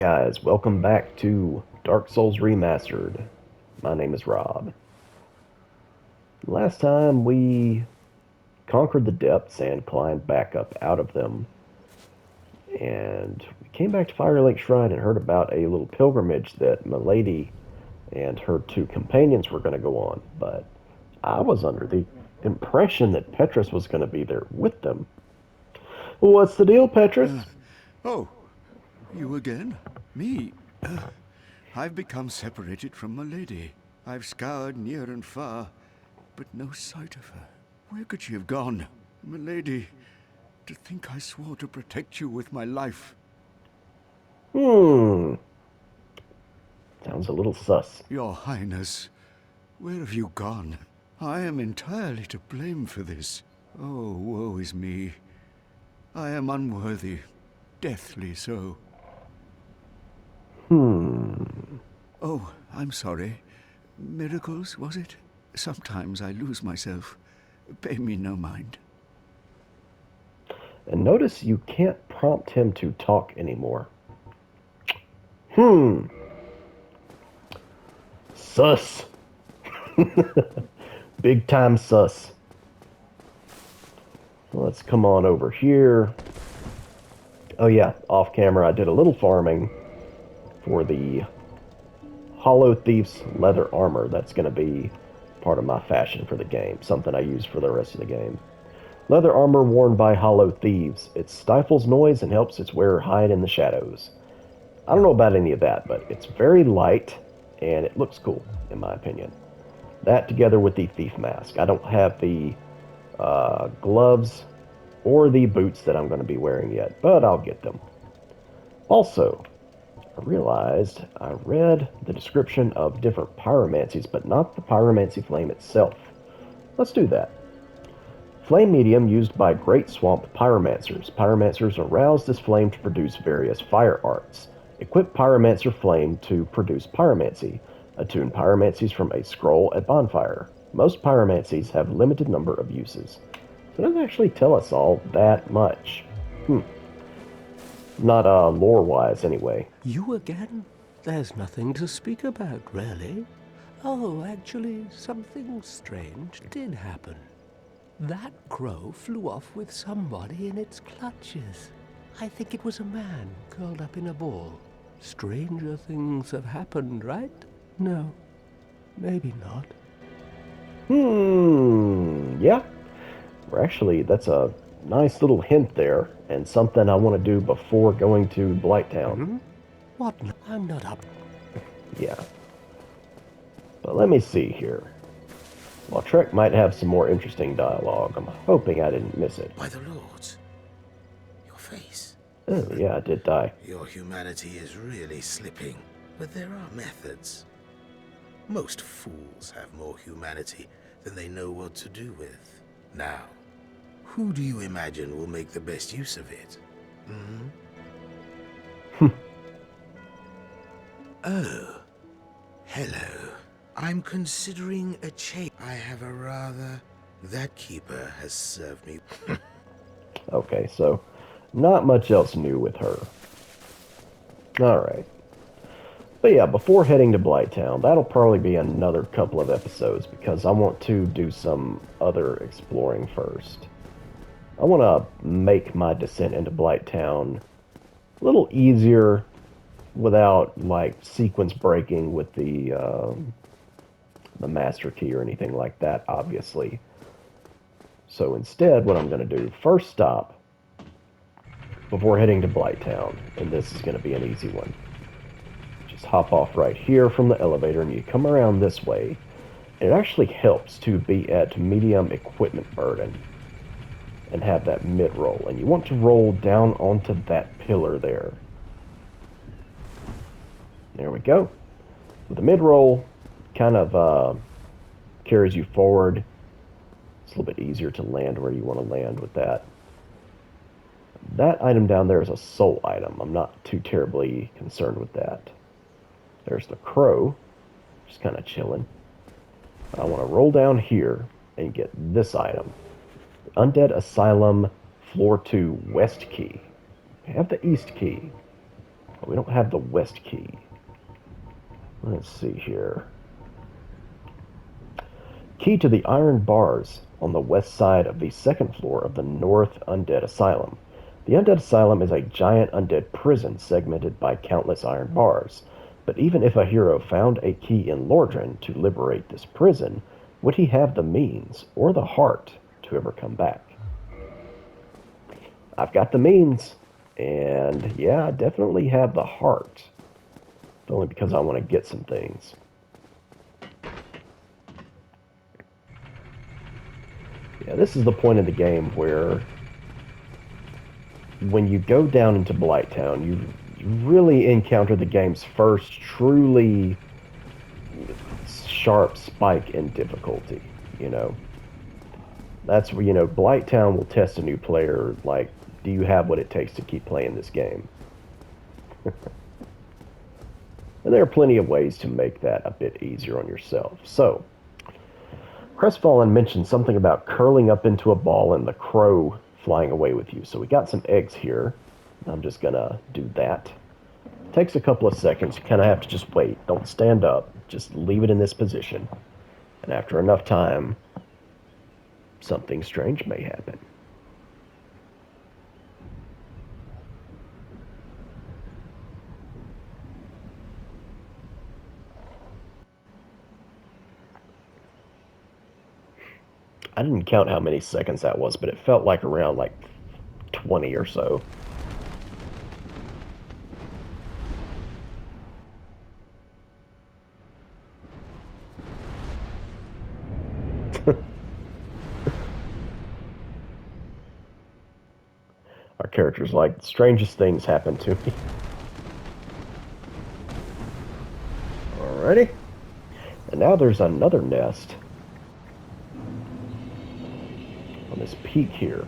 Guys, welcome back to Dark Souls Remastered. My name is Rob. Last time we conquered the depths and climbed back up out of them, and we came back to Firelink Shrine and heard about a little pilgrimage that Milady and her two companions were going to go on, but I was under the impression that Petrus was going to be there with them. What's the deal, Petrus? Oh, you again? Me? I've become separated from my lady. I've scoured near and far, but no sight of her. Where could she have gone? My lady, to think I swore to protect you with my life. Hmm, sounds a little sus. Your Highness, where have you gone? I am entirely to blame for this. Oh, woe is me. I am unworthy, deathly so. Oh, I'm sorry. Miracles, was it? Sometimes I lose myself. Pay me no mind. And notice you can't prompt him to talk anymore. Hmm. Sus. Big time sus. Let's come on over here. Oh yeah, off camera I did a little farming for the Hollow Thief's leather armor. That's going to be part of my fashion for the game. Something I use for the rest of the game. Leather armor worn by hollow thieves. It stifles noise and helps its wearer hide in the shadows. I don't know about any of that, but it's very light and it looks cool, in my opinion. That together with the thief mask. I don't have the gloves or the boots that I'm going to be wearing yet, but I'll get them. Also, I realized I read the description of different pyromancies, but not the pyromancy flame itself. Let's do that. Flame medium used by Great Swamp Pyromancers. Pyromancers arouse this flame to produce various fire arts. Equip Pyromancer Flame to produce pyromancy. Attune pyromancies from a scroll at bonfire. Most pyromancies have limited number of uses. So it doesn't actually tell us all that much. Not lore-wise, anyway. You again? There's nothing to speak about, really. Oh, actually, something strange did happen. That crow flew off with somebody in its clutches. I think it was a man curled up in a ball. Stranger things have happened, right? No, maybe not. Yeah. Actually, that's a nice little hint there, and something I want to do before going to Blighttown. What? I'm not up. Yeah. But let me see here. While Trek might have some more interesting dialogue, I'm hoping I didn't miss it. By the Lords, your face. Oh, yeah, I did die. Your humanity is really slipping, but there are methods. Most fools have more humanity than they know what to do with. Now, who do you imagine will make the best use of it? Oh, hello. I'm considering a change. I have a rather... That keeper has served me. Okay, so not much else new with her. Alright. But yeah, before heading to Blighttown, that'll probably be another couple of episodes because I want to do some other exploring first. I want to make my descent into Blighttown a little easier without like sequence breaking with the master key or anything like that, obviously. So instead, what I'm going to do, first stop before heading to Blighttown, and this is going to be an easy one. Just hop off right here from the elevator, and you come around this way. It actually helps to be at medium equipment burden and have that mid-roll. And you want to roll down onto that pillar there. There we go. With the mid-roll, kind of carries you forward. It's a little bit easier to land where you want to land with that. That item down there is a soul item. I'm not too terribly concerned with that. There's the crow, just kind of chilling. I want to roll down here and get this item. Undead Asylum Floor 2 West Key. I have the East Key. We don't have the west key. Let's see here. Key to the iron bars on the west side of the second floor of the North Undead Asylum. The Undead Asylum is a giant undead prison segmented by countless iron bars. But even if a hero found a key in Lordran to liberate this prison, would he have the means or the heart to ever come back? I've got the means, and yeah, I definitely have the heart. Only because I want to get some things. Yeah, this is the point of the game where when you go down into Blighttown, you really encounter the game's first truly sharp spike in difficulty, you know. That's where, you know, Blighttown will test a new player, like, do you have what it takes to keep playing this game? And there are plenty of ways to make that a bit easier on yourself. So, Crestfallen mentioned something about curling up into a ball and the crow flying away with you. So we got some eggs here. I'm just gonna do that. It takes a couple of seconds. You kind of have to just wait. Don't stand up. Just leave it in this position. And after enough time, something strange may happen. I didn't count how many seconds that was, but it felt like around like 20 or so. Our character's like, strangest things happen to me. Alrighty. And now there's another nest on this peak here.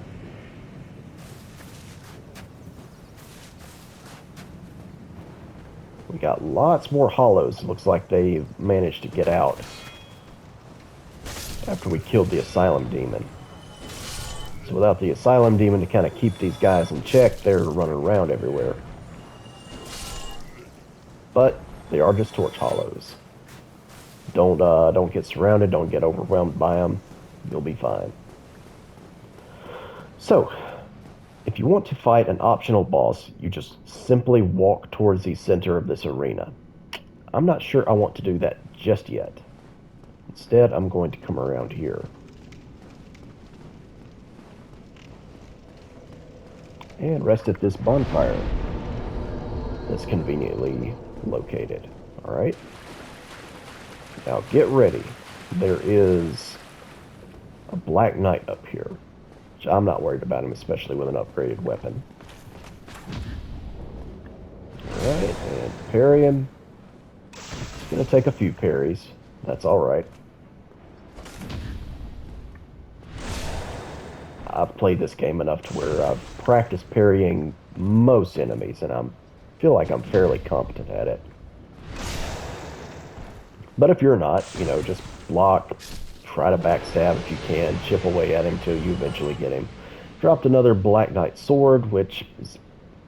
We got lots more hollows. Looks like they managed to get out after we killed the Asylum Demon. So without the Asylum Demon to kind of keep these guys in check, they're running around everywhere. But they are just torch hollows. Don't get surrounded. Don't get overwhelmed by them. You'll be fine. So, if you want to fight an optional boss, you just simply walk towards the center of this arena. I'm not sure I want to do that just yet. Instead, I'm going to come around here. And rest at this bonfire that's conveniently located. Alright? Now get ready. There is a Black Knight up here. Which I'm not worried about him, especially with an upgraded weapon. Alright, and parry him. It's going to take a few parries. That's alright. I've played this game enough to where I've practiced parrying most enemies, and I feel like I'm fairly competent at it. But if you're not, you know, just block, try to backstab if you can, chip away at him till you eventually get him. Dropped another Black Knight sword, which is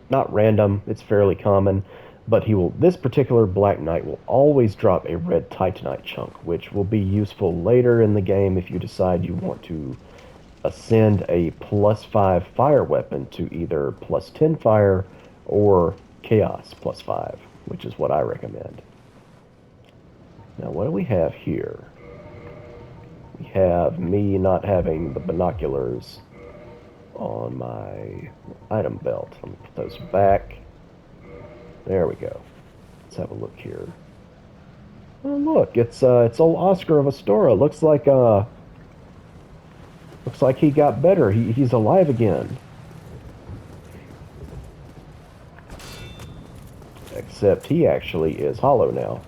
not random, it's fairly common, but this particular Black Knight will always drop a red Titanite chunk, which will be useful later in the game if you decide you want to ascend a +5 fire weapon to either +10 fire or chaos +5, which is what I recommend. Now, what do we have here? We have me not having the binoculars on my item belt. Let me put those back. There we go. Let's have a look here. Oh, look, it's old Oscar of Astora. Looks like he got better. He's alive again. Except he actually is hollow now.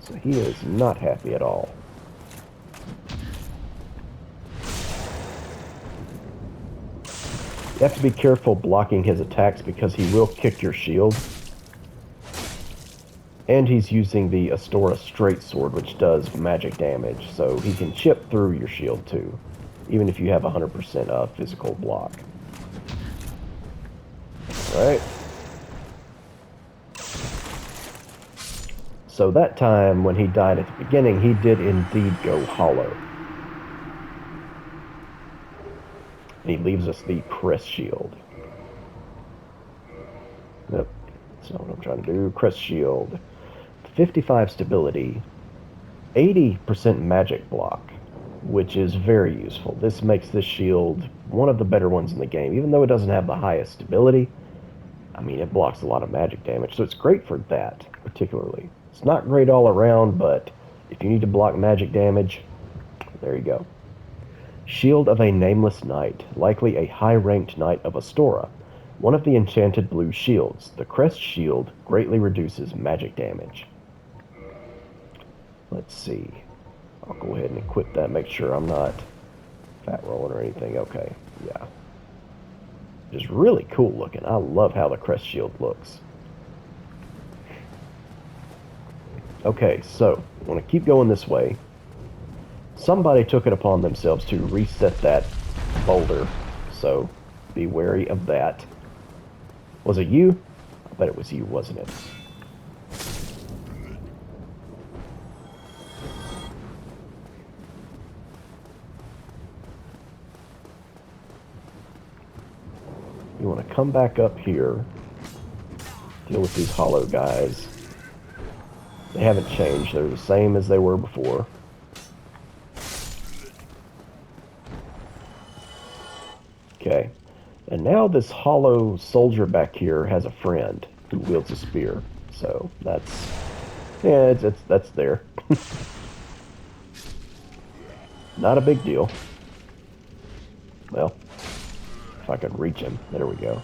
So he is not happy at all. You have to be careful blocking his attacks because he will kick your shield. And he's using the Astora Straight Sword, which does magic damage, so he can chip through your shield too, even if you have 100% physical block. Alright. So that time, when he died at the beginning, he did indeed go hollow. And he leaves us the crest shield. Yep, that's not what I'm trying to do. Crest shield. 55 stability, 80% magic block, which is very useful. This makes this shield one of the better ones in the game. Even though it doesn't have the highest stability, I mean, it blocks a lot of magic damage, so it's great for that, particularly. It's not great all around, but if you need to block magic damage, there you go. Shield of a Nameless Knight, likely a high-ranked knight of Astora. One of the enchanted blue shields. The crest shield greatly reduces magic damage. Let's see. I'll go ahead and equip that, make sure I'm not fat rolling or anything. Okay, yeah. Just really cool looking. I love how the crest shield looks. Okay, so I want to keep going this way. Somebody took it upon themselves to reset that boulder, so be wary of that. Was it you? I bet it was you, wasn't it? You want to come back up here, deal with these hollow guys. They haven't changed. They're the same as they were before. Okay. And now this hollow soldier back here has a friend who wields a spear. So that's, yeah, that's there. Not a big deal. Well, if I could reach him. There we go.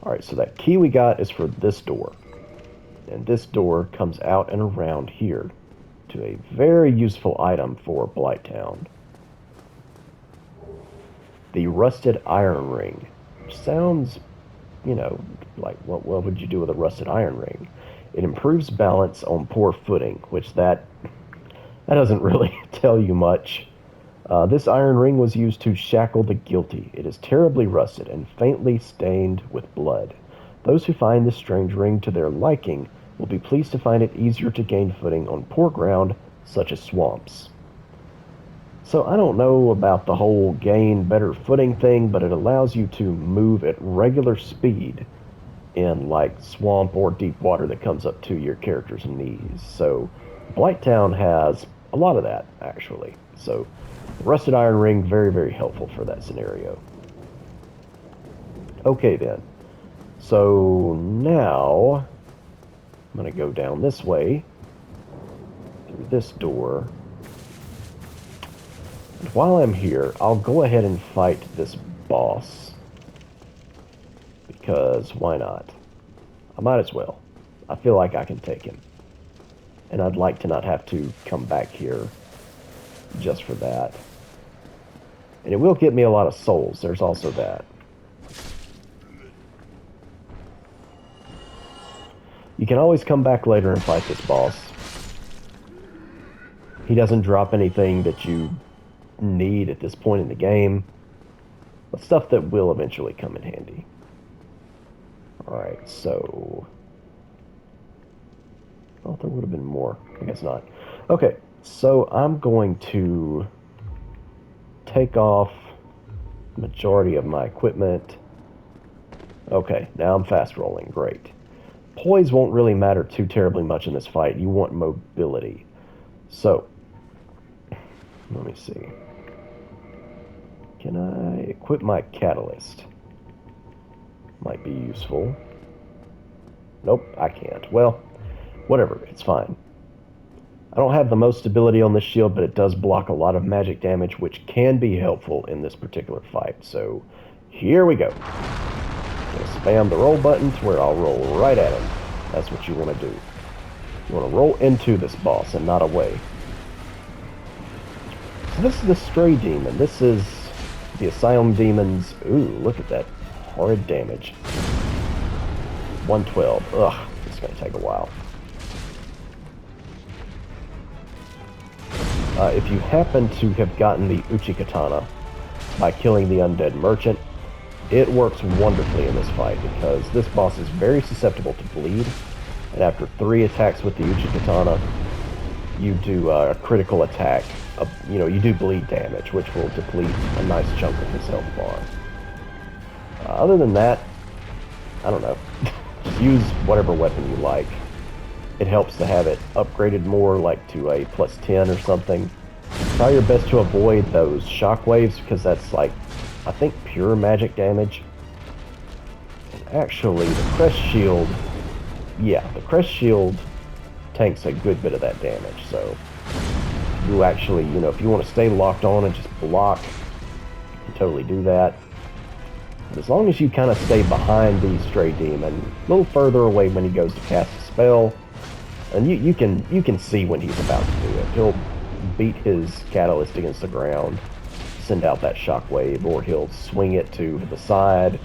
Alright, so that key we got is for this door. And this door comes out and around here to a very useful item for Blighttown. The Rusted Iron Ring. Which sounds, you know, like what would you do with a Rusted Iron Ring? It improves balance on poor footing, which that doesn't really tell you much. This iron ring was used to shackle the guilty. It is terribly rusted and faintly stained with blood. Those who find this strange ring to their liking will be pleased to find it easier to gain footing on poor ground, such as swamps. So I don't know about the whole gain better footing thing, but it allows you to move at regular speed in like swamp or deep water that comes up to your character's knees. So Blighttown has a lot of that, actually. So the Rusted Iron Ring, very, very helpful for that scenario. Okay then. So now I'm going to go down this way through this door. And while I'm here, I'll go ahead and fight this boss. Because why not? I might as well. I feel like I can take him. And I'd like to not have to come back here just for that. And it will get me a lot of souls. There's also that. You can always come back later and fight this boss. He doesn't drop anything that you need at this point in the game, but stuff that will eventually come in handy. Alright, so... well, there would have been more. I guess not. Okay, so I'm going to take off the majority of my equipment. Okay, now I'm fast rolling. Great. Poise won't really matter too terribly much in this fight. You want mobility. So, let me see. Can I equip my catalyst? Might be useful. Nope, I can't. Well, whatever, it's fine. I don't have the most stability on this shield, but it does block a lot of magic damage, which can be helpful in this particular fight. So, here we go. Gonna spam the roll button to where I'll roll right at him. That's what you want to do. You want to roll into this boss and not away. So this is the Stray Demon. This is the Asylum Demons. Ooh, look at that horrid damage. 112. Ugh, it's going to take a while. If you happen to have gotten the Uchi Katana by killing the Undead Merchant, it works wonderfully in this fight because this boss is very susceptible to bleed, And after 3 attacks with the Uchi Katana, you do a critical attack. You do bleed damage, which will deplete a nice chunk of his health bar. Other than that, I don't know. Just use whatever weapon you like. It helps to have it upgraded more, like to a plus 10 or something. Try your best to avoid those shockwaves, because that's like, I think, pure magic damage. And actually, the Crest Shield, yeah, the Crest Shield tanks a good bit of that damage, so you actually, if you want to stay locked on and just block, you can totally do that. But as long as you kind of stay behind the Stray Demon, a little further away when he goes to cast a spell, and you can see when he's about to do it. He'll beat his catalyst against the ground, send out that shockwave, or he'll swing it to the side.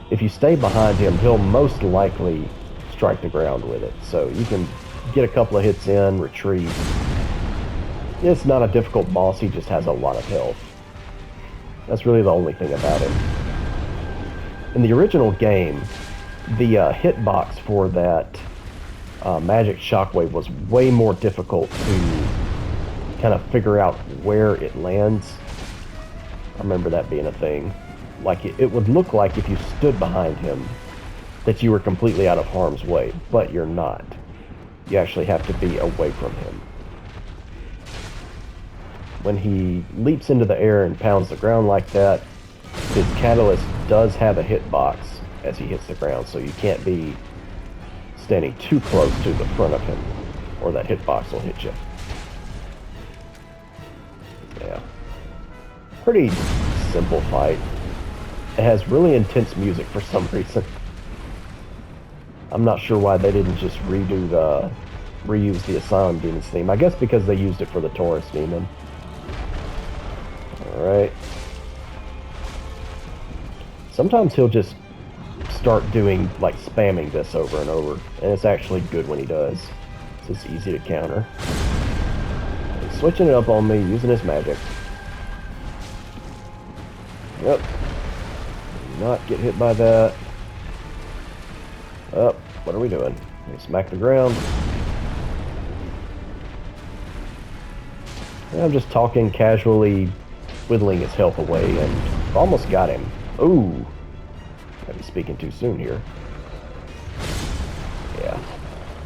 If you stay behind him, he'll most likely strike the ground with it. So you can get a couple of hits in, retreat. It's not a difficult boss, he just has a lot of health. That's really the only thing about him. In the original game, the hitbox for that magic shockwave was way more difficult to kind of figure out where it lands. I remember that being a thing. Like, it would look like if you stood behind him that you were completely out of harm's way, but you're not. You actually have to be away from him. When he leaps into the air and pounds the ground like that, his catalyst does have a hitbox as he hits the ground, so you can't be standing too close to the front of him, or that hitbox will hit you. Yeah. Pretty simple fight. It has really intense music for some reason. I'm not sure why they didn't just reuse the Asylum Demon's theme. I guess because they used it for the Taurus Demon. Alright. Sometimes he'll just start doing, like, spamming this over and over. And it's actually good when he does. So it's easy to counter. He's switching it up on me, using his magic. Yep. Do not get hit by that. Oh, what are we doing? We smack the ground. And I'm just talking casually, whittling his health away, and almost got him. Ooh. Might be speaking too soon here. Yeah.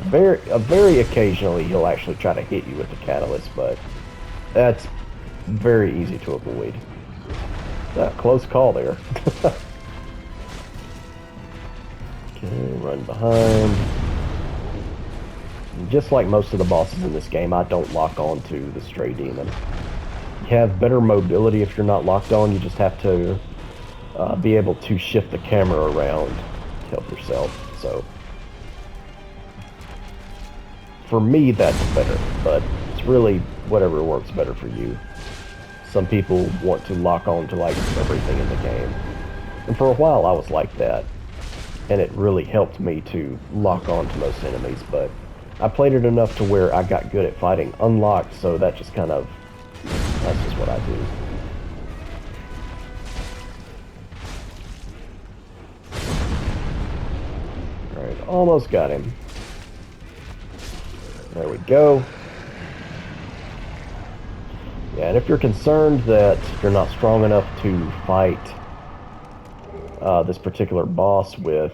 Very occasionally he'll actually try to hit you with the catalyst, but that's very easy to avoid. Close call there. Okay, run behind. Just like most of the bosses in this game, I don't lock on to the Stray Demon. You have better mobility if you're not locked on. You just have to be able to shift the camera around to help yourself. So, for me, that's better, but it's really whatever works better for you. Some people want to lock on to, like, everything in the game. And for a while, I was like that. And it really helped me to lock on to most enemies, but I played it enough to where I got good at fighting unlocked, so that just kind of, that's just what I do. Alright, almost got him. There we go. Yeah, and if you're concerned that you're not strong enough to fight this particular boss with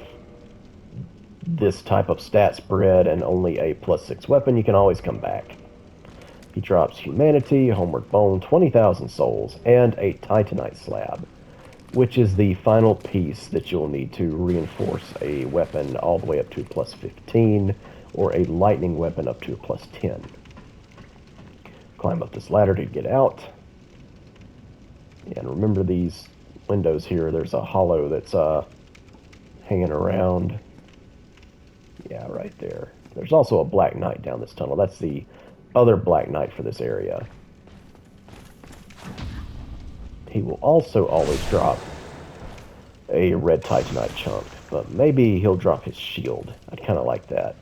this type of stat spread and only a +6 weapon, you can always come back. He drops Humanity, Homeward Bone, 20,000 souls, and a Titanite slab, which is the final piece that you'll need to reinforce a weapon all the way up to +15, or a lightning weapon up to +10. Climb up this ladder to get out. And remember these windows here, there's a hollow that's hanging around. Yeah, right there. There's also a Black Knight down this tunnel. That's the other Black Knight for this area. He will also always drop a red Titanite chunk, but maybe he'll drop his shield. I'd kind of like that.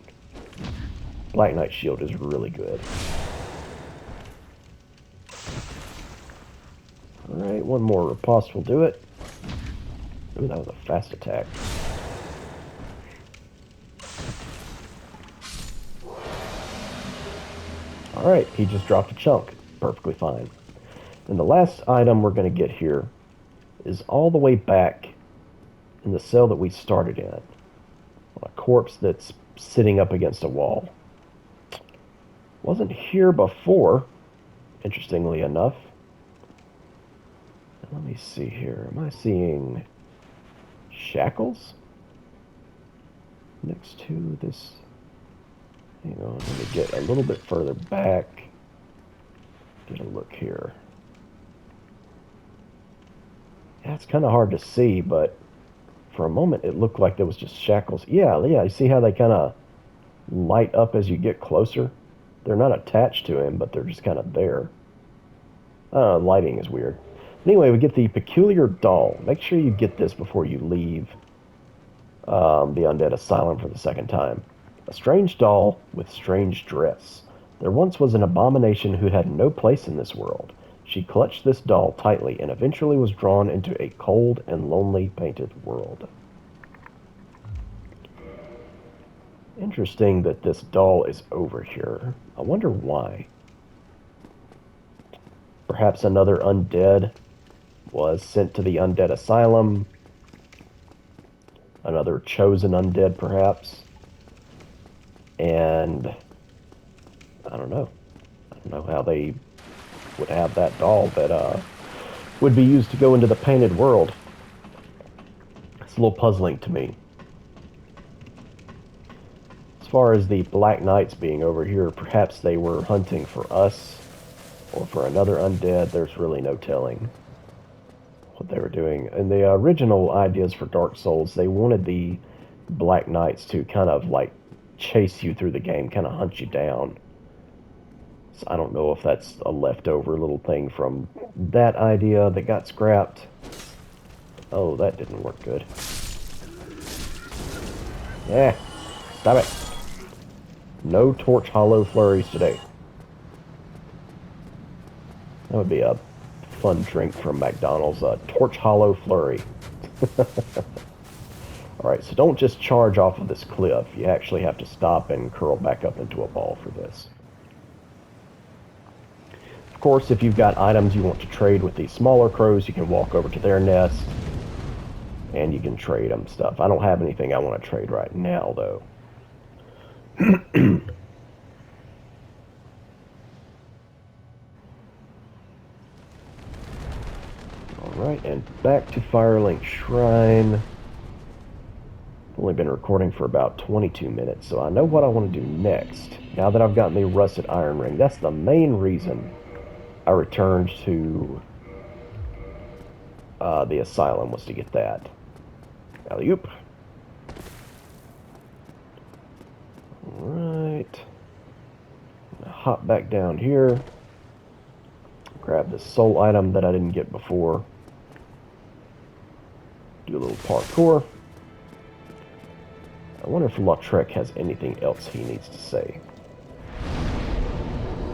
Black Knight shield is really good. Alright, one more riposte will do it. Ooh, that was a fast attack. Alright, he just dropped a chunk. Perfectly fine. And the last item we're going to get here is all the way back in the cell that we started in. A corpse that's sitting up against a wall. Wasn't here before, interestingly enough. Let me see here. Am I seeing shackles next to this? Hang on, let me get a little bit further back. Get a look here. Yeah, it's kind of hard to see, but for a moment it looked like there was just shackles. Yeah, you see how they kind of light up as you get closer? They're not attached to him, but they're just kind of there. Lighting is weird. Anyway, we get the peculiar doll. Make sure you get this before you leave the Undead Asylum for the second time. A strange doll with strange dress. There once was an abomination who had no place in this world. She clutched this doll tightly and eventually was drawn into a cold and lonely painted world. Interesting that this doll is over here. I wonder why. Perhaps another undead was sent to the Undead Asylum. Another chosen undead, perhaps. And I don't know. I don't know how they would have that doll that would be used to go into the painted world. It's a little puzzling to me. As far as the Black Knights being over here, perhaps they were hunting for us or for another undead. There's really no telling what they were doing. In the original ideas for Dark Souls, they wanted the Black Knights to kind of like chase you through the game, kind of hunt you down. So I don't know if that's a leftover little thing from that idea that got scrapped. Oh, that didn't work good. Yeah, stop it. No torch hollow flurries today. That would be a fun drink from McDonald's, a torch hollow flurry. Alright, so don't just charge off of this cliff. You actually have to stop and curl back up into a ball for this. Of course, if you've got items you want to trade with these smaller crows, you can walk over to their nest and you can trade them stuff. I don't have anything I want to trade right now, though. Alright, and back to Firelink Shrine. I've only been recording for about 22 minutes, so I know what I want to do next. Now that I've gotten the rusted iron ring, that's the main reason I returned to the asylum, was to get that. Alley-oop. Alright. Hop back down here. Grab this soul item that I didn't get before. Do a little parkour. I wonder if Lautrec has anything else he needs to say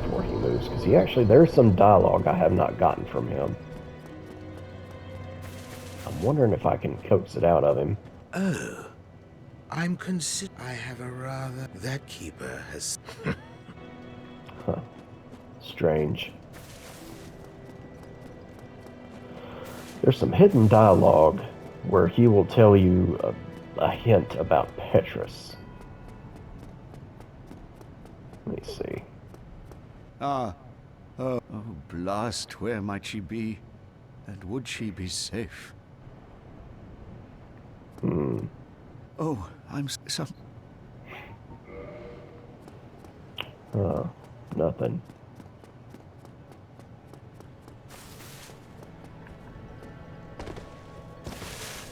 before he moves, because there's some dialogue I have not gotten from him. I'm wondering if I can coax it out of him. Oh, I have a rather... That keeper has... Huh. Strange. There's some hidden dialogue where he will tell you a hint about Petrus. Let me see. Oh, blast, where might she be? And would she be safe? Oh, I'm some... Nothing.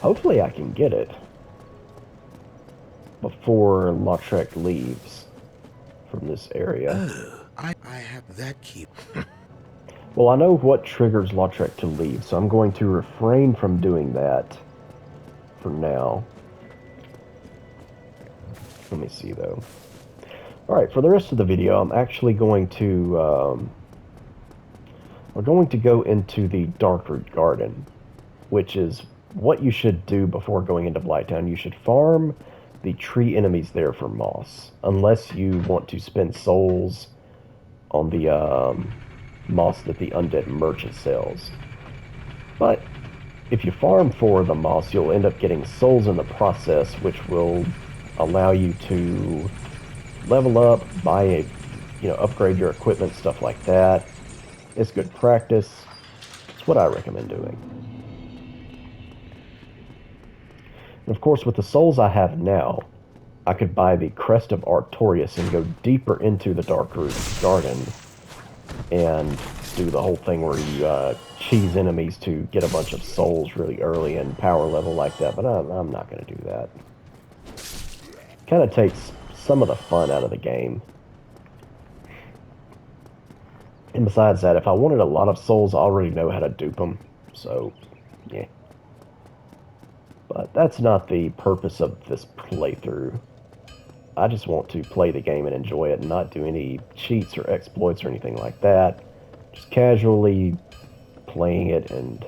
Hopefully I can get it before Lautrec leaves from this area. Oh, I have that keep. Well, I know what triggers Lautrec to leave, so I'm going to refrain from doing that for now. Let me see, though. Alright, for the rest of the video, I'm actually going to... we're going to go into the Darkroot Garden, which is what you should do before going into Blighttown. You should farm the tree enemies there for moss, unless you want to spend souls on the moss that the undead merchant sells. But if you farm for the moss, you'll end up getting souls in the process, which will allow you to level up, buy a, upgrade your equipment, stuff like that. It's good practice. It's what I recommend doing. And of course, with the souls I have now, I could buy the Crest of Artorias and go deeper into the Darkroot Garden and do the whole thing where you cheese enemies to get a bunch of souls really early and power level like that, but I'm not going to do that. Kind of takes some of the fun out of the game. And besides that, if I wanted a lot of souls, I already know how to dupe them, so yeah. But that's not the purpose of this playthrough. I just want to play the game and enjoy it and not do any cheats or exploits or anything like that. Just casually playing it and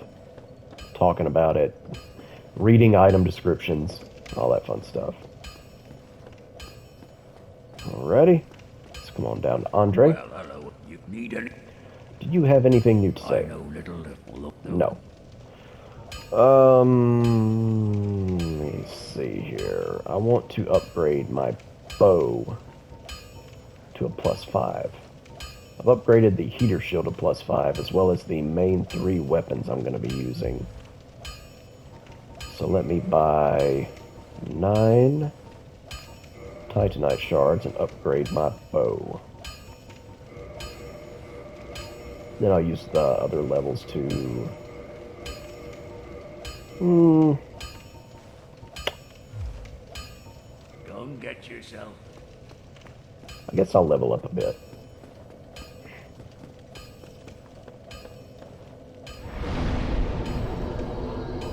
talking about it, reading item descriptions, all that fun stuff. Alrighty, let's come on down to Andre. Well, hello. You need any? Do you have anything new to say? I know little. No. Let me see here. I want to upgrade my bow to a +5. I've upgraded the heater shield to +5, as well as the main 3 weapons I'm going to be using. So let me buy 9 Titanite shards and upgrade my bow. Then I'll use the other levels to... Go and get yourself. I guess I'll level up a bit.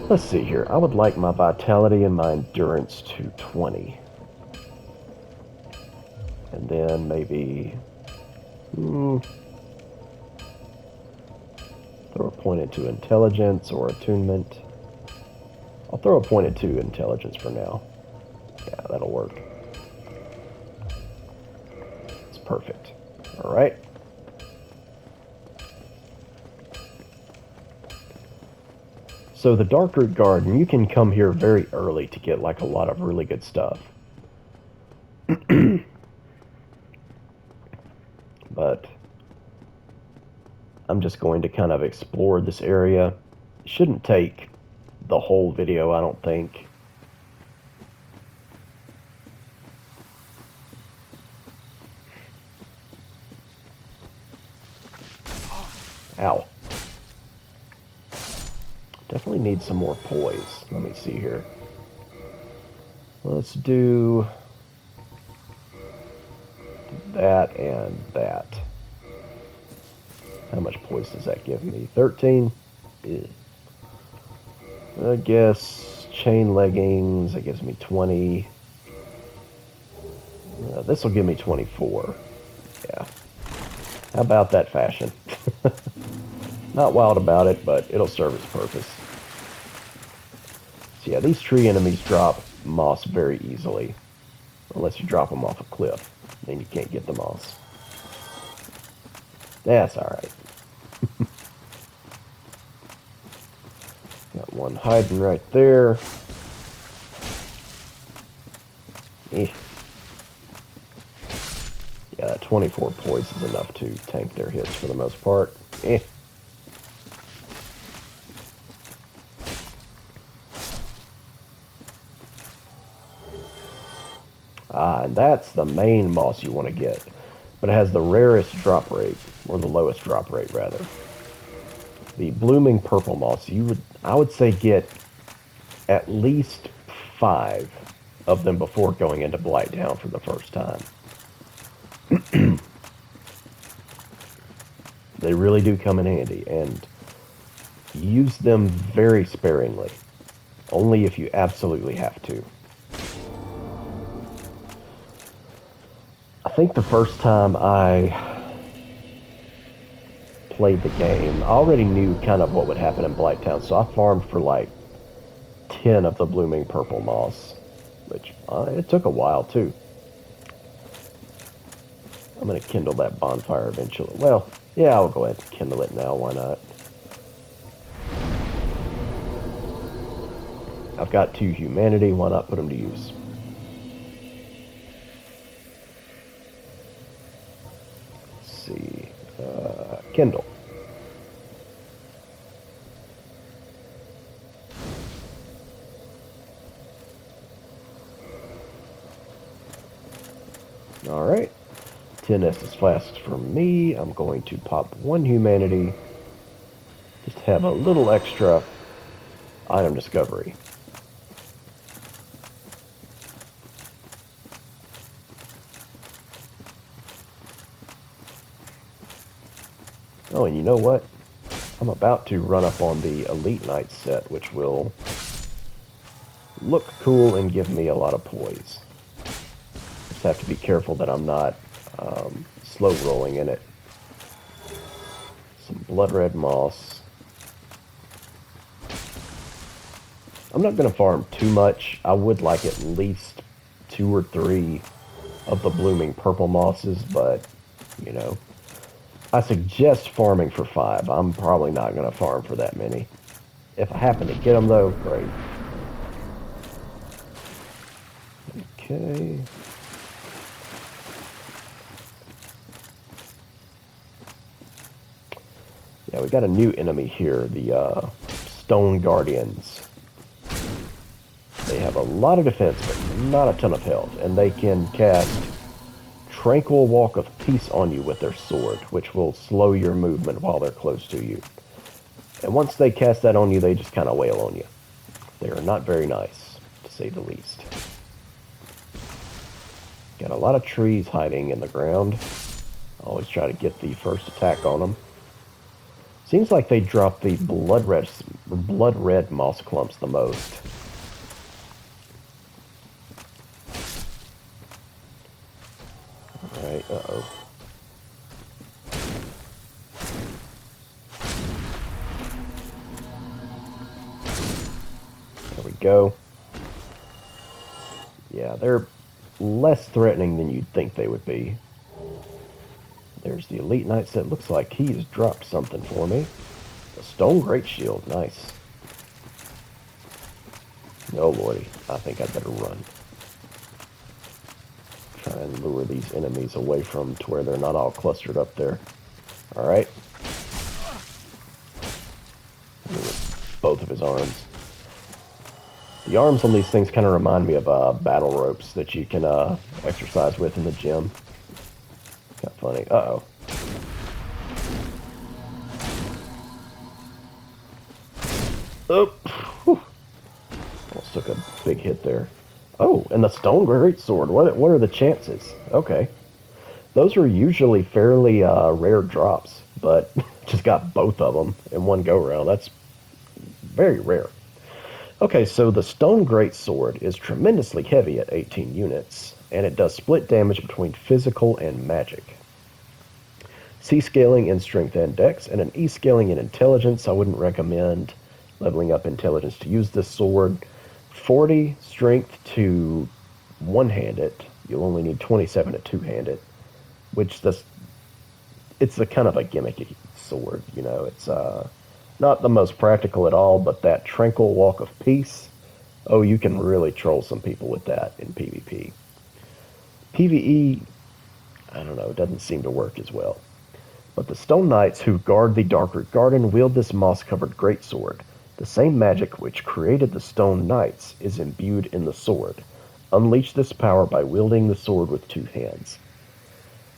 Let's see here. I would like my vitality and my endurance to 20. And then maybe... throw a point into intelligence or attunement. I'll throw a point into intelligence for now. Yeah, that'll work. It's perfect. Alright. So the Darkroot Garden, you can come here very early to get like a lot of really good stuff. But I'm just going to kind of explore this area. It shouldn't take the whole video, I don't think. Ow. Definitely need some more poise. Let me see here. Let's do that and that. How much poise does that give me? 13? I guess chain leggings, that gives me 20. This will give me 24. Yeah. How about that fashion? Not wild about it, but it'll serve its purpose. So yeah, these tree enemies drop moss very easily. Unless you drop them off a cliff. Then you can't get the moss. That's alright. Got one hiding right there. Eh. Yeah, 24 poise is enough to tank their hits for the most part. Eh. And that's the main moss you want to get. But it has the rarest drop rate, or the lowest drop rate, rather. The blooming purple moss, I would say get at least 5 of them before going into Blighttown for the first time. They really do come in handy, and use them very sparingly. Only if you absolutely have to. I think the first time I played the game, I already knew kind of what would happen in Blighttown, so I farmed for like 10 of the blooming purple moss, which it took a while too. I'm going to kindle that bonfire eventually. Well, yeah, I'll go ahead and kindle it now. Why not? I've got 2 humanity. Why not put them to use? Let's see. Kindle. Alright. 10 Estus flasks for me. I'm going to pop 1 humanity. Just have a little extra item discovery. Oh, and you know what? I'm about to run up on the Elite Knight set, which will look cool and give me a lot of poise. Just have to be careful that I'm not slow rolling in it. Some blood red moss. I'm not going to farm too much. I would like at least 2 or 3 of the blooming purple mosses, but, you know, I suggest farming for 5. I'm probably not going to farm for that many. If I happen to get them, though, great. Okay. Yeah, we got a new enemy here, the Stone Guardians. They have a lot of defense, but not a ton of health, and they can cast Tranquil Walk of Peace on you with their sword, which will slow your movement while they're close to you. And once they cast that on you, they just kind of wail on you. They are not very nice, to say the least. Got a lot of trees hiding in the ground. Always try to get the first attack on them. Seems like they drop the blood red moss clumps the most. Alright, uh-oh. There we go. Yeah, they're less threatening than you'd think they would be. There's the Elite Knight set. Looks like he's dropped something for me. A Stone Great Shield. Nice. Oh, lordy. I think I better run. Try and lure these enemies away from to where they're not all clustered up there. Alright. Both of his arms. The arms on these things kind of remind me of battle ropes that you can exercise with in the gym. Kind of funny. Uh-oh. Oh. Whew. Almost took a big hit there. Oh, and the Stone Great Sword. What are the chances? Okay. Those are usually fairly rare drops, but just got both of them in one go-round. That's very rare. Okay, so the Stone Great Sword is tremendously heavy at 18 units, and it does split damage between physical and magic. C scaling in strength and dex, and an E scaling in intelligence. I wouldn't recommend leveling up intelligence to use this sword. 40 strength to one-hand it. You'll only need 27 to two-hand it, which it's a kind of a gimmicky sword, you know. It's not the most practical at all, but that Tranquil Walk of Peace, oh, you can really troll some people with that in PvP. PvE, I don't know, it doesn't seem to work as well. But the Stone Knights who guard the Darkroot Garden wield this moss-covered greatsword. The same magic which created the Stone Knights is imbued in the sword. Unleash this power by wielding the sword with 2 hands.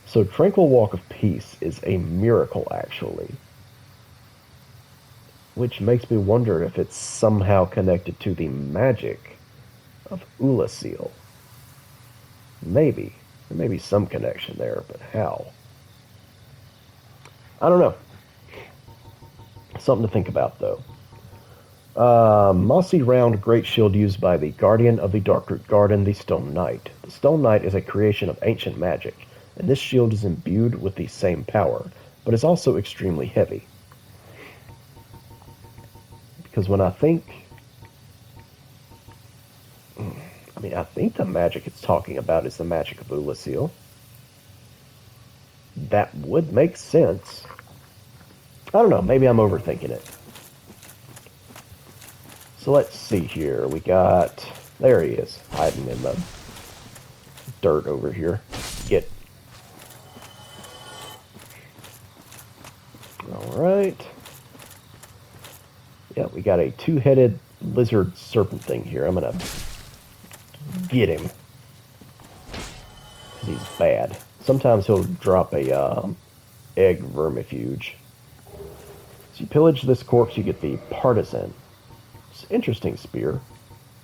So Tranquil Walk of Peace is a miracle, actually. Which makes me wonder if it's somehow connected to the magic of Ulasil. Maybe. There may be some connection there, but how? I don't know. Something to think about, though. Mossy round great shield used by the guardian of the Darkroot Garden, the Stone Knight. The Stone Knight is a creation of ancient magic, and this shield is imbued with the same power, but is also extremely heavy. Because when I think the magic it's talking about is the magic of Ulasil. that would make sense. I don't know, maybe I'm overthinking it. So let's see here. We got... There he is, hiding in the dirt over here. Get... Alright. Yeah, we got a two-headed lizard serpent thing here. I'm gonna get him. Because he's bad. Sometimes he'll drop a egg vermifuge. So you pillage this corpse, you get the partisan. It's an interesting spear.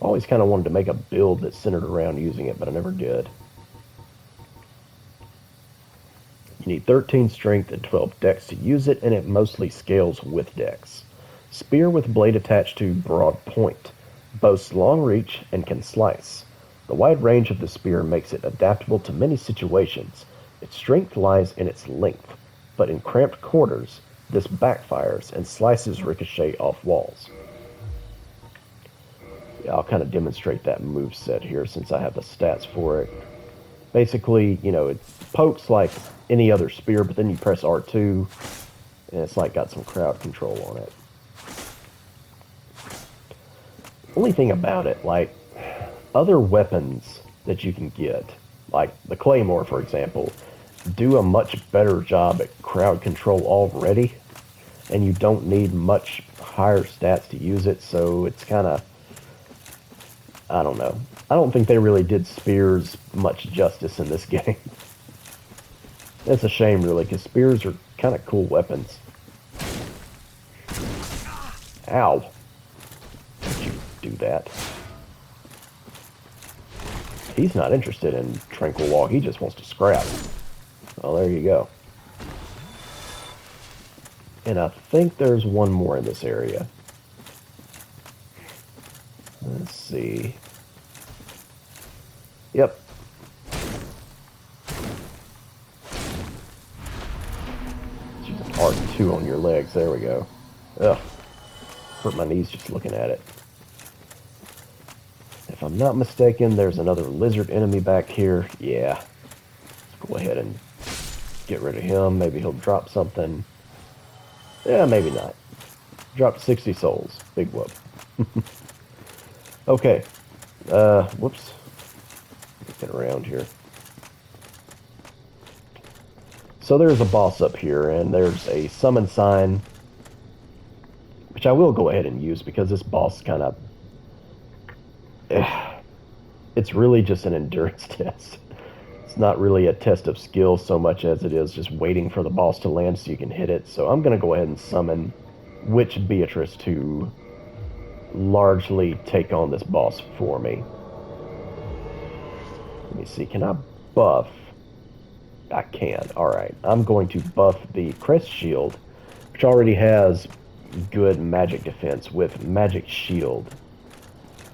Always kind of wanted to make a build that's centered around using it, but I never did. You need 13 strength and 12 dex to use it, and it mostly scales with dex. Spear with blade attached to broad point. Boasts long reach and can slice. The wide range of the spear makes it adaptable to many situations. Its strength lies in its length, but in cramped quarters, this backfires and slices ricochet off walls. Yeah, I'll kind of demonstrate that move set here since I have the stats for it. Basically, you know, it pokes like any other spear, but then you press R2, and it's like got some crowd control on it. Only thing about it, like, other weapons that you can get, like the Claymore, for example, do a much better job at crowd control already, and you don't need much higher stats to use it, so it's kind of, I don't know. I don't think they really did spears much justice in this game. It's a shame, really, because spears are kind of cool weapons. Ow. Did you do that? He's not interested in Tranquil Walk. He just wants to scrap. Well, there you go. And I think there's one more in this area. Let's see. Yep. R2 on your legs. There we go. Ugh. Hurt my knees just looking at it. If I'm not mistaken, there's another lizard enemy back here. Yeah. Let's go ahead and get rid of him. Maybe he'll drop something. Yeah, maybe not. Dropped 60 souls. Big whoop. Okay. Whoops. Get around here. So there's a boss up here, and there's a summon sign, which I will go ahead and use because this boss kind of... It's really just an endurance test. It's not really a test of skill so much as it is just waiting for the boss to land so you can hit it. So I'm going to go ahead and summon Witch Beatrice to largely take on this boss for me. Let me see, can I buff? I can. Alright, I'm going to buff the Crest Shield, which already has good magic defense with Magic Shield.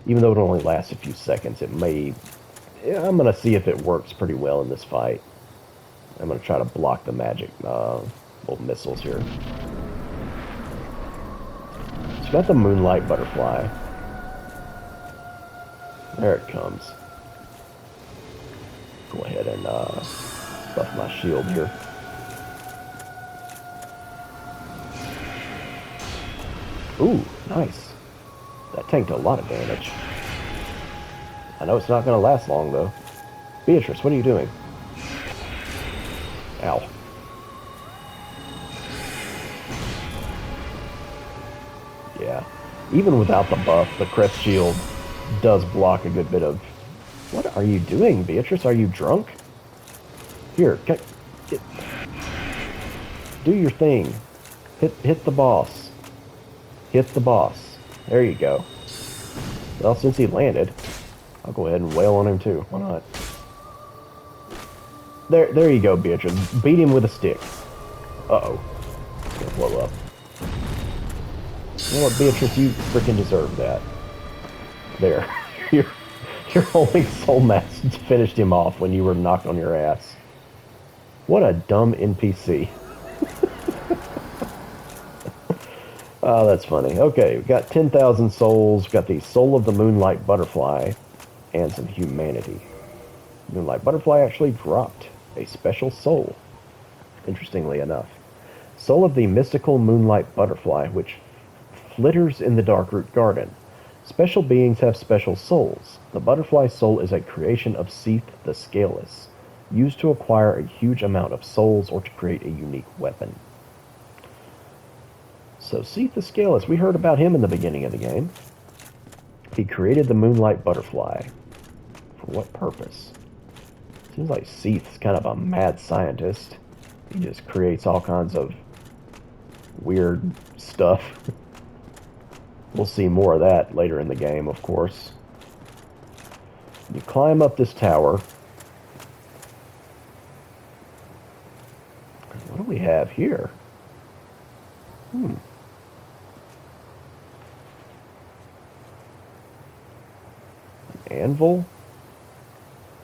Even though it only lasts a few seconds, it may... Yeah, I'm going to see if it works pretty well in this fight. I'm going to try to block the magic little missiles here. It's got the Moonlight Butterfly. There it comes. Go ahead and buff my shield here. Ooh, nice. That tanked a lot of damage. I know it's not going to last long, though. Beatrice, what are you doing? Ow. Yeah. Even without the buff, the Crest Shield does block a good bit of... What are you doing, Beatrice? Are you drunk? Here, get... Do your thing. Hit the boss. Hit the boss. There you go. Well, since he landed, I'll go ahead and wail on him too. Why not? There you go, Beatrice. Beat him with a stick. Uh-oh. It's gonna blow up. You know what, Beatrice? You freaking deserve that. There. Your only soul match finished him off when you were knocked on your ass. What a dumb NPC. Oh, that's funny. Okay, we've got 10,000 souls. We've got the Soul of the Moonlight Butterfly and some humanity. Moonlight Butterfly actually dropped a special soul. interestingly enough. Soul of the mystical moonlight butterfly, which flitters in the Darkroot Garden. Special beings have special souls. The butterfly soul is a creation of Seath the Scaleless, used to acquire a huge amount of souls or to create a unique weapon. So Seath the Scaleless, we heard about him in the beginning of the game. He created the moonlight butterfly. For what purpose? Seems like Seath's kind of a mad scientist. He just creates all kinds of weird stuff. We'll see more of that later in the game, of course. You climb up this tower. What do we have here? An anvil.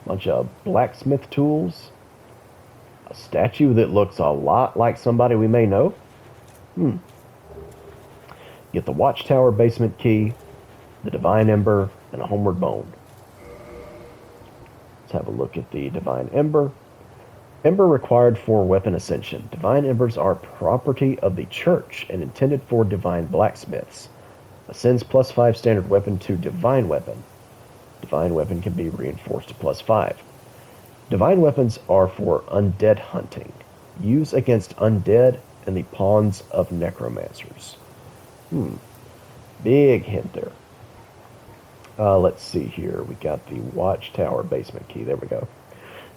Bunch of blacksmith tools. A statue that looks a lot like somebody we may know. Get the watchtower basement key, the divine ember, and a homeward bone. Let's have a look at the divine ember. Ember required for weapon ascension. Divine embers are property of the church and intended for divine blacksmiths. Ascends +5 standard weapon to divine weapon. Divine weapon can be reinforced to +5. Divine weapons are for undead hunting. Use against undead and the pawns of necromancers. Big hint there. Let's see here. We got the watchtower basement key. There we go.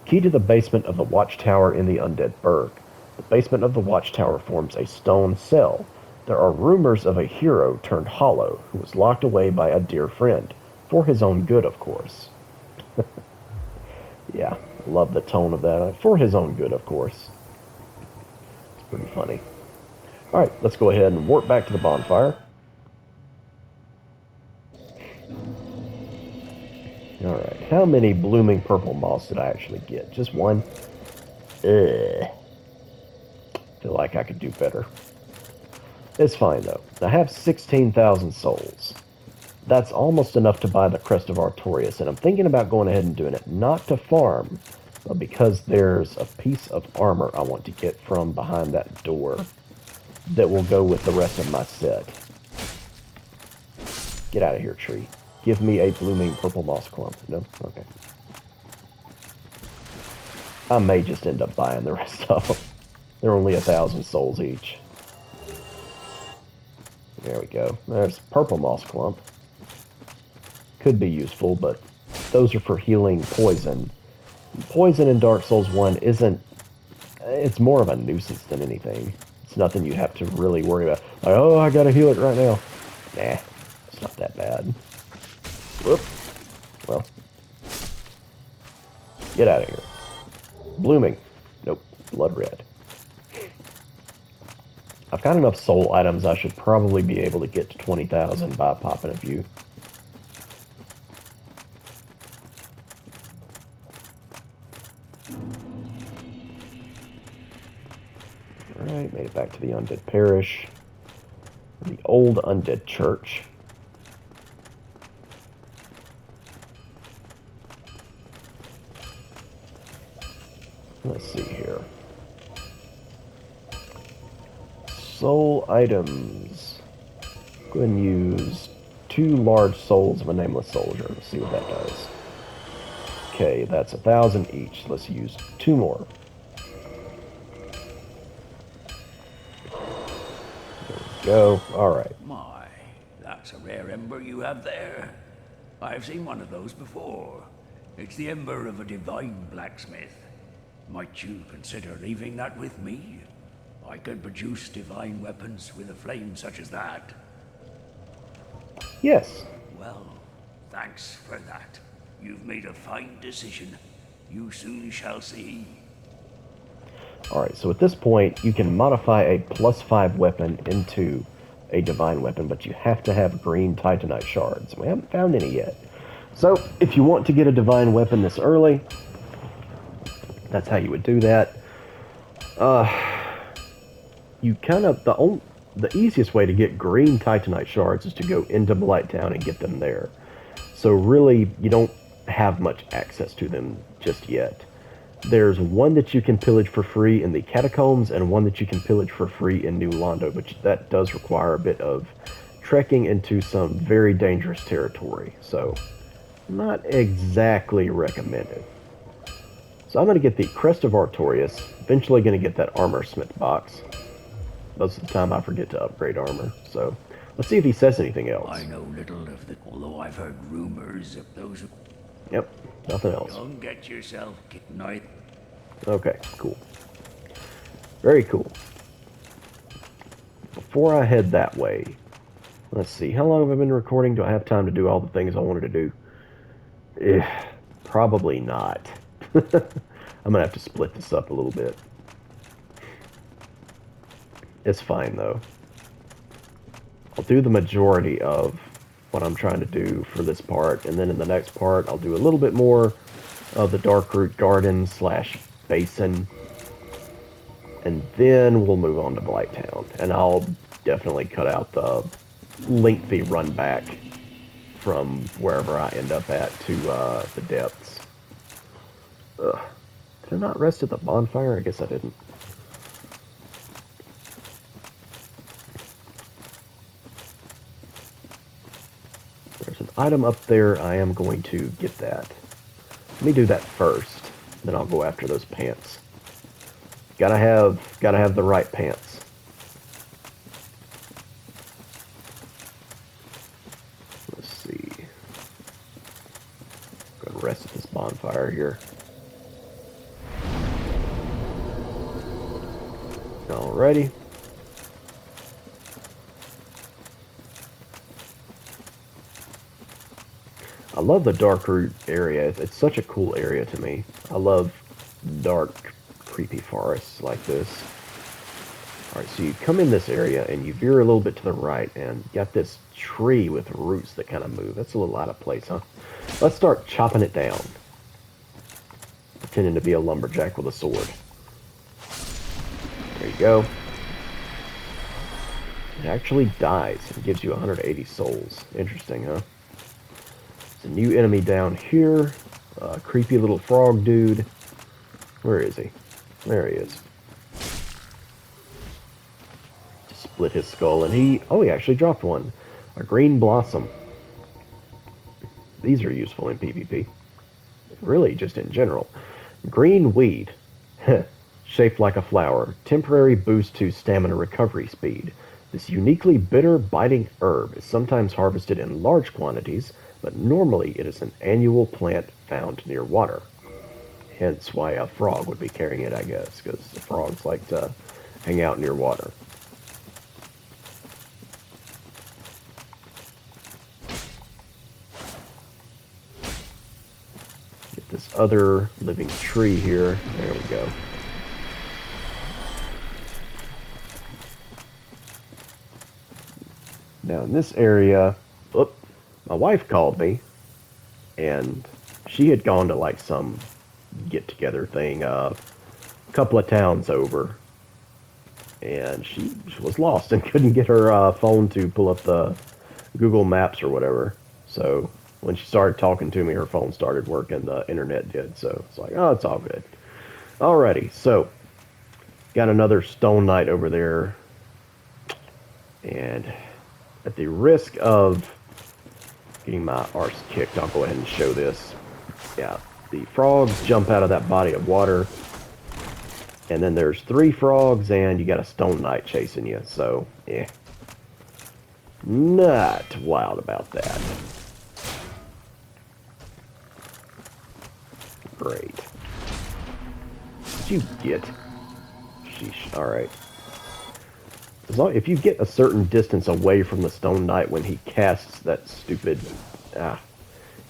Key to the basement of the watchtower in the Undead Burg. The basement of the watchtower forms a stone cell. There are rumors of a hero turned hollow who was locked away by a dear friend. For his own good, of course. Yeah, I love the tone of that. For his own good, of course. It's pretty funny. Alright, let's go ahead and warp back to the bonfire. Alright, how many blooming purple moths did I actually get? Just one? Ugh. Feel like I could do better. It's fine, though. I have 16,000 souls. That's almost enough to buy the Crest of Artorias, and I'm thinking about going ahead and doing it not to farm, but because there's a piece of armor I want to get from behind that door that will go with the rest of my set. Get out of here, tree. Give me a blooming purple moss clump. No? Okay. I may just end up buying the rest of them. They're only 1,000 souls each. There we go. There's purple moss clump. Could be useful, but those are for healing poison. Poison in Dark Souls 1 isn't... It's more of a nuisance than anything. It's nothing you have to really worry about. Like, oh, I gotta heal it right now. Nah, it's not that bad. Whoop. Well. Get out of here. Blooming. Nope. Blood red. I've got enough soul items I should probably be able to get to 20,000 by popping a few. Alright, made it back to the Undead Parish. The old Undead Church. Let's see here. Soul items. Go ahead and use 2 large souls of a nameless soldier. Let's see what that does. Okay, that's 1,000 each. Let's use 2 more. There we go. Alright. My, that's a rare ember you have there. I've seen one of those before. It's the ember of a divine blacksmith. Might you consider leaving that with me? I could produce divine weapons with a flame such as that. Yes. Well, thanks for that. You've made a fine decision. You soon shall see. Alright, so at this point, you can modify a +5 weapon into a divine weapon, but you have to have green titanite shards. We haven't found any yet. So, if you want to get a divine weapon this early, that's how you would do that. You kind of... The easiest way to get green titanite shards is to go into Blight Town and get them there. So really, you don't have much access to them just yet. There's one that you can pillage for free in the catacombs, and one that you can pillage for free in New Londo, but that does require a bit of trekking into some very dangerous territory, so not exactly recommended. So I'm going to get the Crest of Artorias, eventually going to get that Armor Smith box. Most of the time I forget to upgrade armor, so let's see if he says anything else. I know little of the, although I've heard rumors of those who... Yep, nothing else. Don't get yourself night. Okay, cool. Very cool. Before I head that way, let's see, how long have I been recording? Do I have time to do all the things I wanted to do? Probably not. I'm gonna have to split this up a little bit. It's fine though. I'll do the majority of what I'm trying to do for this part, and then in the next part I'll do a little bit more of the Darkroot Garden / Basin, and then we'll move on to Blighttown, and I'll definitely cut out the lengthy run back from wherever I end up at to the depths. Ugh. Did I not rest at the bonfire? I guess I didn't. There's an item up there. I am going to get that. Let me do that first. Then I'll go after those pants. Gotta have the right pants. Let's see. Go and rest at this bonfire here. Alrighty. I love the Darkroot area. It's such a cool area to me. I love dark, creepy forests like this. Alright, so you come in this area and you veer a little bit to the right and you got this tree with roots that kind of move. That's a little out of place, huh? Let's start chopping it down. Pretending to be a lumberjack with a sword. There you go. It actually dies and gives you 180 souls. Interesting, huh? There's a new enemy down here. Creepy little frog dude. Where is he? There he is. Just split his skull, and he actually dropped one. A green blossom. These are useful in PvP. Really, just in general. Green weed. Shaped like a flower. Temporary boost to stamina recovery speed. This uniquely bitter, biting herb is sometimes harvested in large quantities, but normally it is an annual plant found near water. Hence why a frog would be carrying it, I guess, because the frogs like to hang out near water. Get this other living tree here. There we go. Now in this area, my wife called me, and she had gone to like some get-together thing a couple of towns over, and she was lost and couldn't get her phone to pull up the Google Maps or whatever. So when she started talking to me, her phone started working, the internet did, so it's like, oh, it's all good. Alrighty, so got another Stone Knight over there, and at the risk of getting my arse kicked, I'll go ahead and show this. Yeah, the frogs jump out of that body of water, and then there's 3 frogs, and you got a Stone Knight chasing you, so, yeah. Not wild about that. Great. What did you get? Sheesh, alright. If you get a certain distance away from the Stone Knight when he casts that stupid...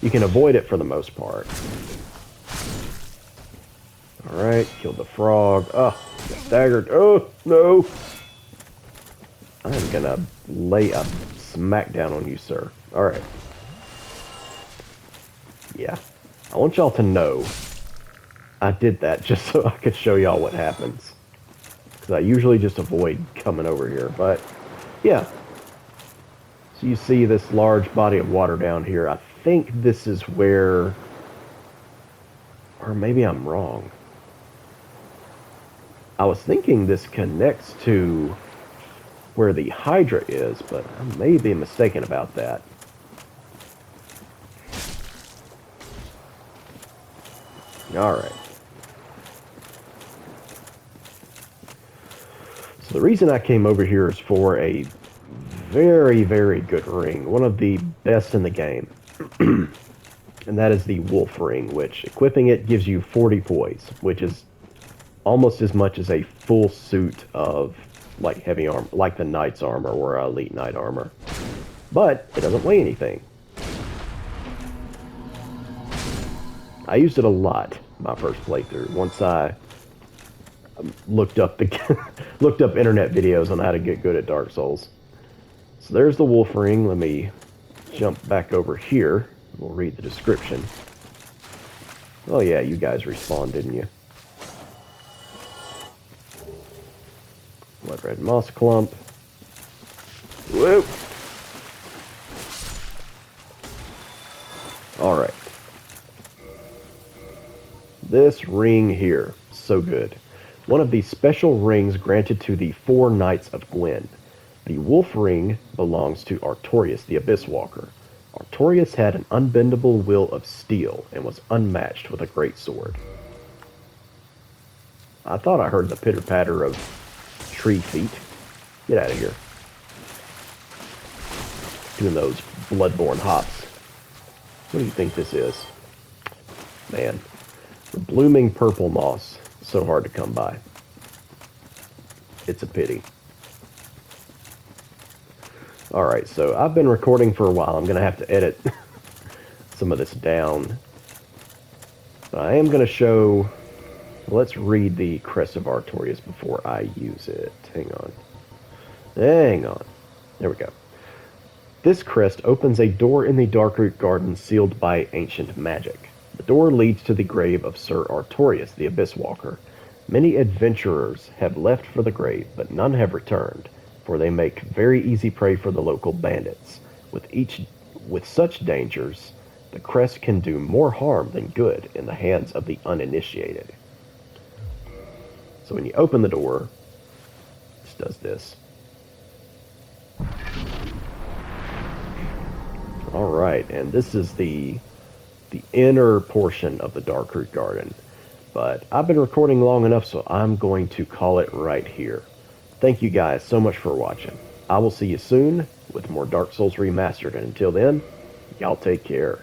you can avoid it for the most part. Alright, killed the frog. Oh, staggered. Oh, no! I'm gonna lay a smackdown on you, sir. Alright. Yeah. I want y'all to know I did that just so I could show y'all what happens. Because I usually just avoid coming over here, but yeah. So you see this large body of water down here. I think this is where, or maybe I'm wrong. I was thinking this connects to where the Hydra is, but I may be mistaken about that. Alright. So the reason I came over here is for a very, very good ring. One of the best in the game. And that is the Wolf Ring, which equipping it gives you 40 poise, which is almost as much as a full suit of like heavy armor, like the Knight's armor or Elite Knight armor. But it doesn't weigh anything. I used it a lot my first playthrough. Once I looked up looked up internet videos on how to get good at Dark Souls. So there's the Wolf Ring. Let me jump back over here. We'll read the description. Oh yeah, you guys respawned, didn't you? Blood red moss clump. Whoop! Alright. This ring here, so good. One of the special rings granted to the 4 Knights of Gwyn. The Wolf Ring belongs to Artorias, the Abyss Walker. Artorias had an unbendable will of steel and was unmatched with a great sword. I thought I heard the pitter-patter of tree feet. Get out of here. Doing those bloodborne hops. What do you think this is? Man, the blooming purple moss. So hard to come by. It's a pity. Alright, so I've been recording for a while. I'm going to have to edit some of this down. But I am going to show... Let's read the Crest of Artorias before I use it. Hang on. Hang on. There we go. This crest opens a door in the Darkroot Garden sealed by ancient magic. The door leads to the grave of Sir Artorias, the Abyss Walker. Many adventurers have left for the grave, but none have returned, for they make very easy prey for the local bandits. With such dangers, the crest can do more harm than good in the hands of the uninitiated. So when you open the door, this does this. Alright, and this is the inner portion of the Darkroot Garden. But I've been recording long enough, so I'm going to call it right here. Thank you guys so much for watching. I will see you soon with more Dark Souls Remastered, and until then, y'all take care.